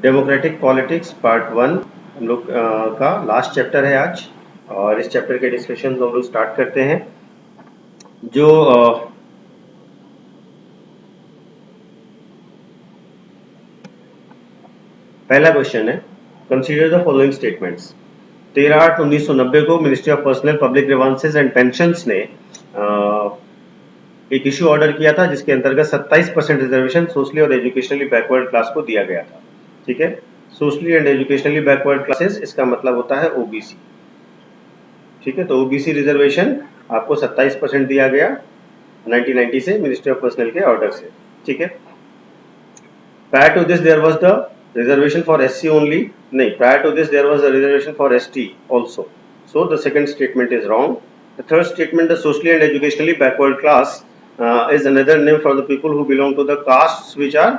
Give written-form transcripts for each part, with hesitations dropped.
Democratic politics part 1 हम लोग का लास्ट चैप्टर है आज, और इस चैप्टर के डिस्कशन हम लोग स्टार्ट करते हैं। जो पहला क्वेश्चन है, कंसीडर द फॉलोइंग स्टेटमेंट्स। 13/8/1990 को ministry of personnel public grievances and pensions ने एक इश्यू ऑर्डर किया था, जिसके अंतर्गत 27% रिजर्वेशन सोशली और एजुकेशनली बैकवर्ड क्लास को दिया गया था। ठीक है, socially and educationally backward classes, इसका मतलब होता है ओबीसी। ठीक है, तो ओबीसी रिजर्वेशन आपको 27% दिया गया 1990 से मिनिस्ट्री ऑफ पर्सनल के ऑर्डर से। ठीक है, prior to this there was the reservation for SC only, नहीं, prior to this there was the reservation for ST also, so the second statement is wrong. The third statement, the socially and educationally backward class is another name for the people who belong to the castes which are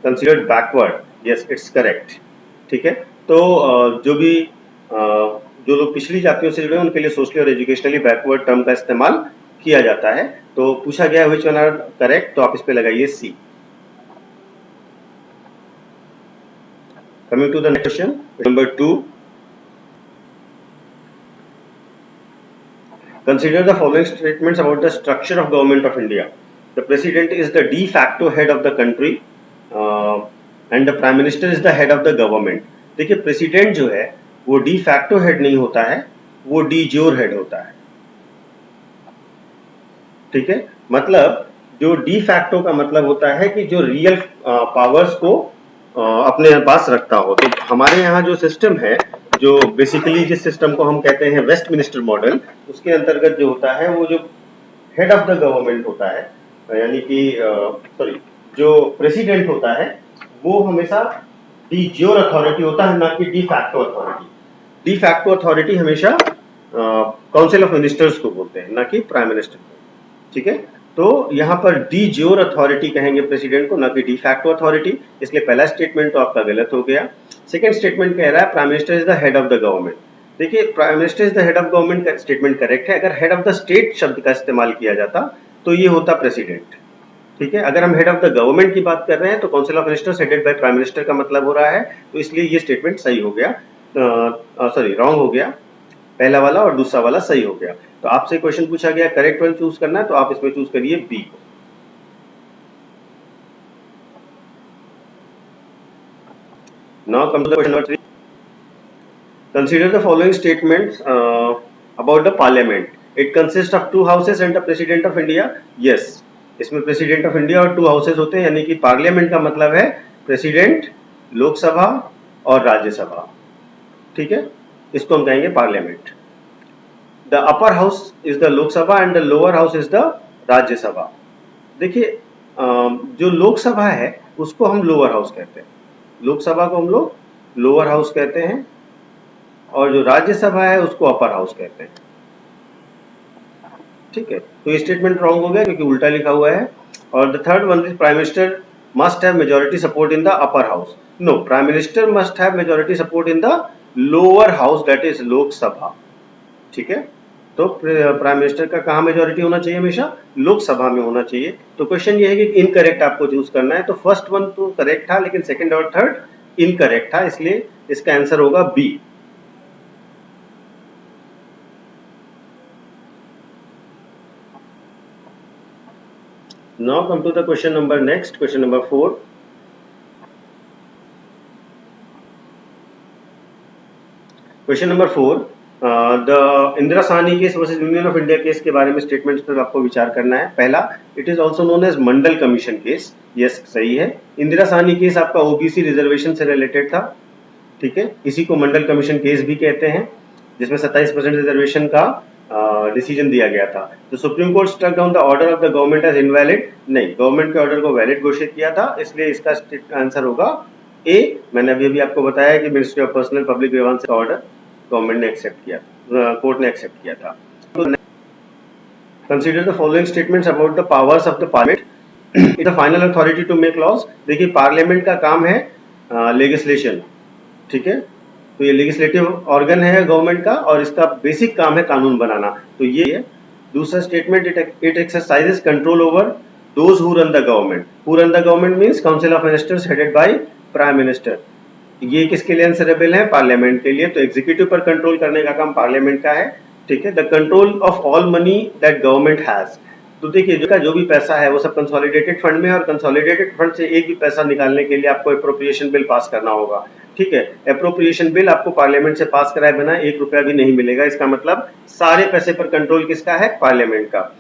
considered backward. Yes, it's correct. ठीक है, तो जो भी जो लोग पिछली जातियों से जुड़े हैं उनके लिए सोशली और एजुकेशनली बैकवर्ड टर्म का इस्तेमाल किया जाता है। तो पूछा गया which one are correct, तो आप इस पे लगाइए सी। Coming to the next question, number 2. Consider the following statements about the structure of government of India. The president is the de facto head of the country and the prime minister is the head of the government. देखिए, president जो है वो de facto head नहीं होता है, वो de jure head होता है। ठीक है, मतलब जो de facto का मतलब होता है कि जो रियल पावर्स को अपने पास रखता हो। तो हमारे यहाँ जो सिस्टम है, जो बेसिकली जिस सिस्टम को हम कहते हैं वेस्ट मिनिस्टर मॉडल, उसके अंतर्गत जो होता है वो जो हेड ऑफ द गवर्नमेंट होता है, यानी कि सॉरी, जो प्रेसिडेंट होता है वो हमेशा डी ज्योर अथॉरिटी होता है, ना कि de facto authority. De facto authority हमेशा काउंसिल ऑफ मिनिस्टर्स को बोलते हैं, ना कि प्राइम मिनिस्टर को। ठीक है, तो यहाँ पर डी ज्योर अथॉरिटी कहेंगे प्रेसिडेंट को, ना कि डी फैक्टो अथॉरिटी, इसलिए पहला स्टेटमेंट तो आपका गलत हो गया। सेकंड स्टेटमेंट कह रहा है prime minister is the head of the government. देखिए, prime minister is the head of government का स्टेटमेंट करेक्ट है। अगर हेड ऑफ द स्टेट शब्द का इस्तेमाल किया जाता तो ये होता प्रेसिडेंट। ठीक है, अगर हम हेड ऑफ द गवर्नमेंट की बात कर रहे हैं तो council of ministers headed by prime minister का मतलब हो रहा है, तो इसलिए ये स्टेटमेंट सही हो गया, सॉरी रॉन्ग हो गया। पहला वाला और दूसरा वाला सही हो गया। तो आपसे क्वेश्चन पूछा गया करेक्ट वन चूज करना है, तो आप इसमें चूज करिए बी को। Now come to the question number 3. Consider the following statements about the parliament. It consists of 2 houses and the president of India. Yes, इसमें प्रेसिडेंट ऑफ इंडिया और 2 houses होते हैं, यानी कि पार्लियामेंट का मतलब है प्रेसिडेंट, लोकसभा और राज्यसभा। ठीक है, इसको हम कहेंगे parliament. The upper house is the Lok Sabha and the lower house is the Rajya Sabha. देखिए, जो लोकसभा है उसको हम लोअर हाउस कहते हैं, लोकसभा को हम लोग लोअर हाउस कहते हैं, और जो राज्यसभा है उसको अपर हाउस कहते हैं। ठीक है, तो ये स्टेटमेंट रॉन्ग हो गया क्योंकि उल्टा लिखा हुआ है। और the third one is prime minister must have majority support in the upper house. No, prime minister must have majority support in the lower house, that is Lok Sabha. ठीक है, तो प्राइम मिनिस्टर का कहाँ मेजॉरिटी होना चाहिए? हमेशा लोकसभा में होना चाहिए। तो क्वेश्चन ये है कि इनकरेक्ट आपको चूज करना है। तो फर्स्ट वन तो करेक्ट था, लेकिन सेकंड और थर्ड इनकरेक्ट था, इसलिए इसका आंसर होगा B. Now come to the question number next, question number 4. Question number 4, the Indira Sahni case versus Union of India case के बारे में स्टेटमेंट्स पर आपको विचार करना है। पहला, it is also known as Mandal commission case. Yes, सही है। इंदिरा साहनी केस आपका ओबीसी रिजर्वेशन से रिलेटेड था। ठीक है, इसी को मंडल कमीशन केस भी कहते हैं, जिसमें 27% रिजर्वेशन का डिसीजन दिया गया था। तो supreme court struck down the order of the government as invalid. नहीं, गवर्नमेंट के ऑर्डर को वैलिड घोषित किया था, इसलिए इसका आंसर होगा ए। मैंने अभी आपको बताया कि ministry of personnel public grievance का ऑर्डर गवर्नमेंट ने एक्सेप्ट किया, कोर्ट ने एक्सेप्ट किया था। Consider the following statements about the powers of the parliament. Is the final authority to make laws. देखिए, पार्लियामेंट का काम है लेजिस्लेशन। ठीक है, तो ये लेजिस्लेटिव ऑर्गन है गवर्नमेंट का, और इसका बेसिक काम है कानून बनाना। तो ये है। दूसरा statement, it exercises control over those who run the government. Who run the government means council of ministers headed by prime minister. ये किसके लिए आंसरेबल है? पार्लियामेंट के लिए। तो एग्जीक्यूटिव पर कंट्रोल करने का काम पार्लियामेंट का है, ठीक है। The control of all money that government has. तो देखिए जो भी पैसा है वो सब कंसोलिडेटेड फंड में है, और कंसोलिडेटेड फंड से एक भी पैसा निकालने के लिए आपको एप्रोप्रिएशन बिल पास करना होगा, ठीक है। एप्रोप्रिएशन बिल आपको पार्लियामेंट से पास कराए बिना 1 रुपया भी नहीं मिलेगा। इसका मतलब सारे पैसे पर कंट्रोल किसका है? पार्लियामेंट का।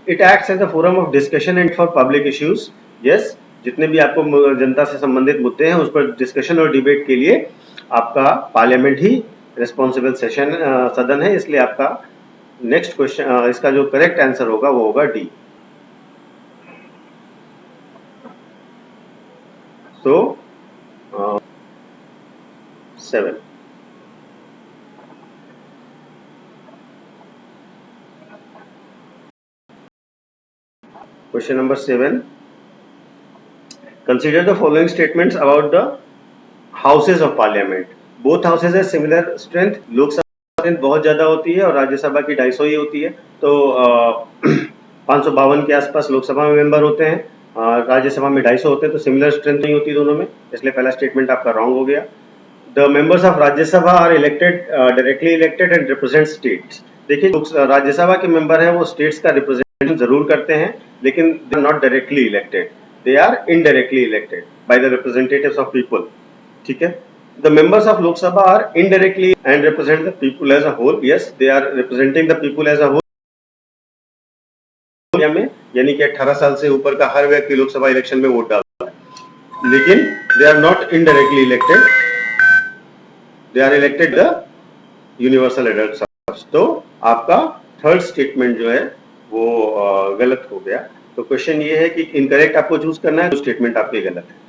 It acts as a forum of discussion and for public issues. Yes, जितने भी आपको जनता से संबंधित मुद्दे हैं उस पर डिस्कशन और डिबेट के लिए आपका पार्लियामेंट ही रिस्पॉन्सिबल सदन है। इसलिए आपका नेक्स्ट क्वेश्चन, इसका जो करेक्ट आंसर होगा वो होगा डी। तो 7। Question number 7. Consider the following statements about the houses of parliament. Both houses have similar strength. Lok Sabha strength बहुत ज्यादा होती है और राज्यसभा की 250 ही होती है। तो 552 के आसपास लोकसभा में मेंबर होते हैं, राज्यसभा में 250 होते हैं। तो सिमिलर स्ट्रेंथ नहीं होती दोनों में, इसलिए पहला स्टेटमेंट आपका रॉन्ग हो गया। The members of Rajya Sabha are elected, directly elected and represent states. देखिए राज्यसभा के मेंबर हैं वो स्टेट्स का रिप्रेजेंटेशन जरूर करते हैं, लेकिन they are not directly elected, they are indirectly elected by the representatives of people, ठीक है। The members of Lok Sabha are indirectly and represent the people as a whole. Yes, they are representing the people as a whole. में यानी कि 18 साल से ऊपर का हर व्यक्ति लोकसभा इलेक्शन में वोट डालता है, लेकिन they are not indirectly elected. They are elected the universal adult suffrage. तो आपका थर्ड स्टेटमेंट जो है वो गलत हो गया। तो क्वेश्चन ये है कि इनकरेक्ट आपको चूज करना है, तो स्टेटमेंट आपके गलत है।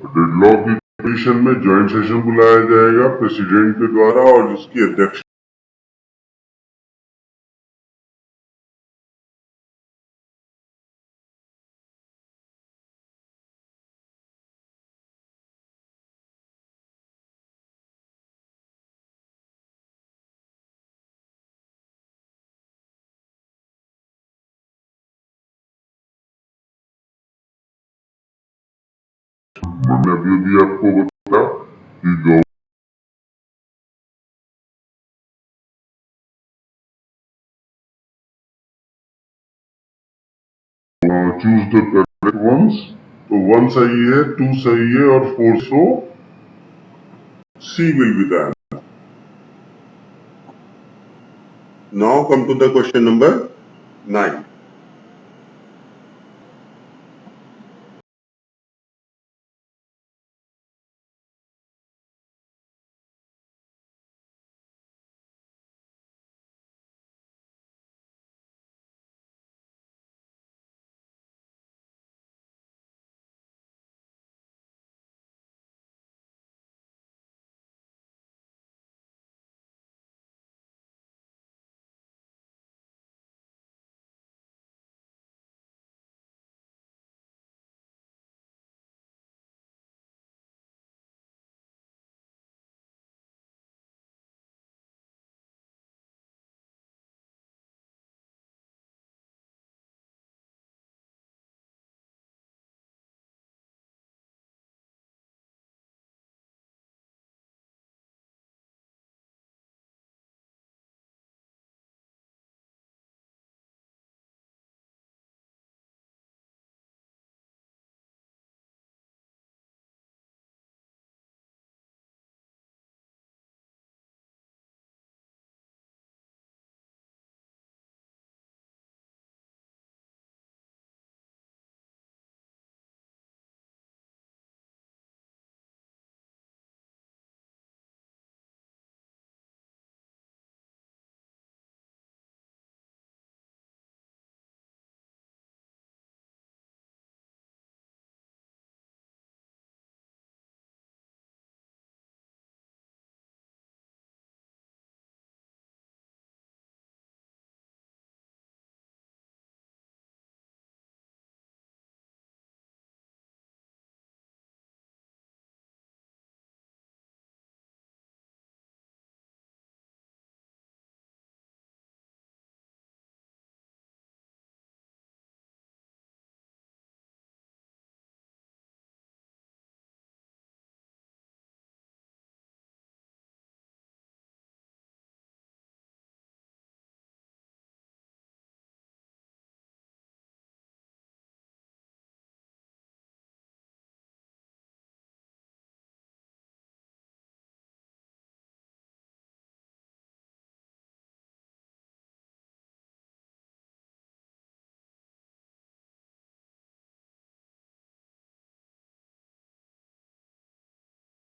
डेडलॉक की कंडीशन में ज्वाइंट सेशन बुलाया जाएगा प्रेसिडेंट के द्वारा, और जिसकी अध्यक्ष मैंने अभी आपको बताया कि चूज द करेक्ट वंस। तो 1 सही है, 2 सही है और 4, so C will be the answer. Now come to the question number 9।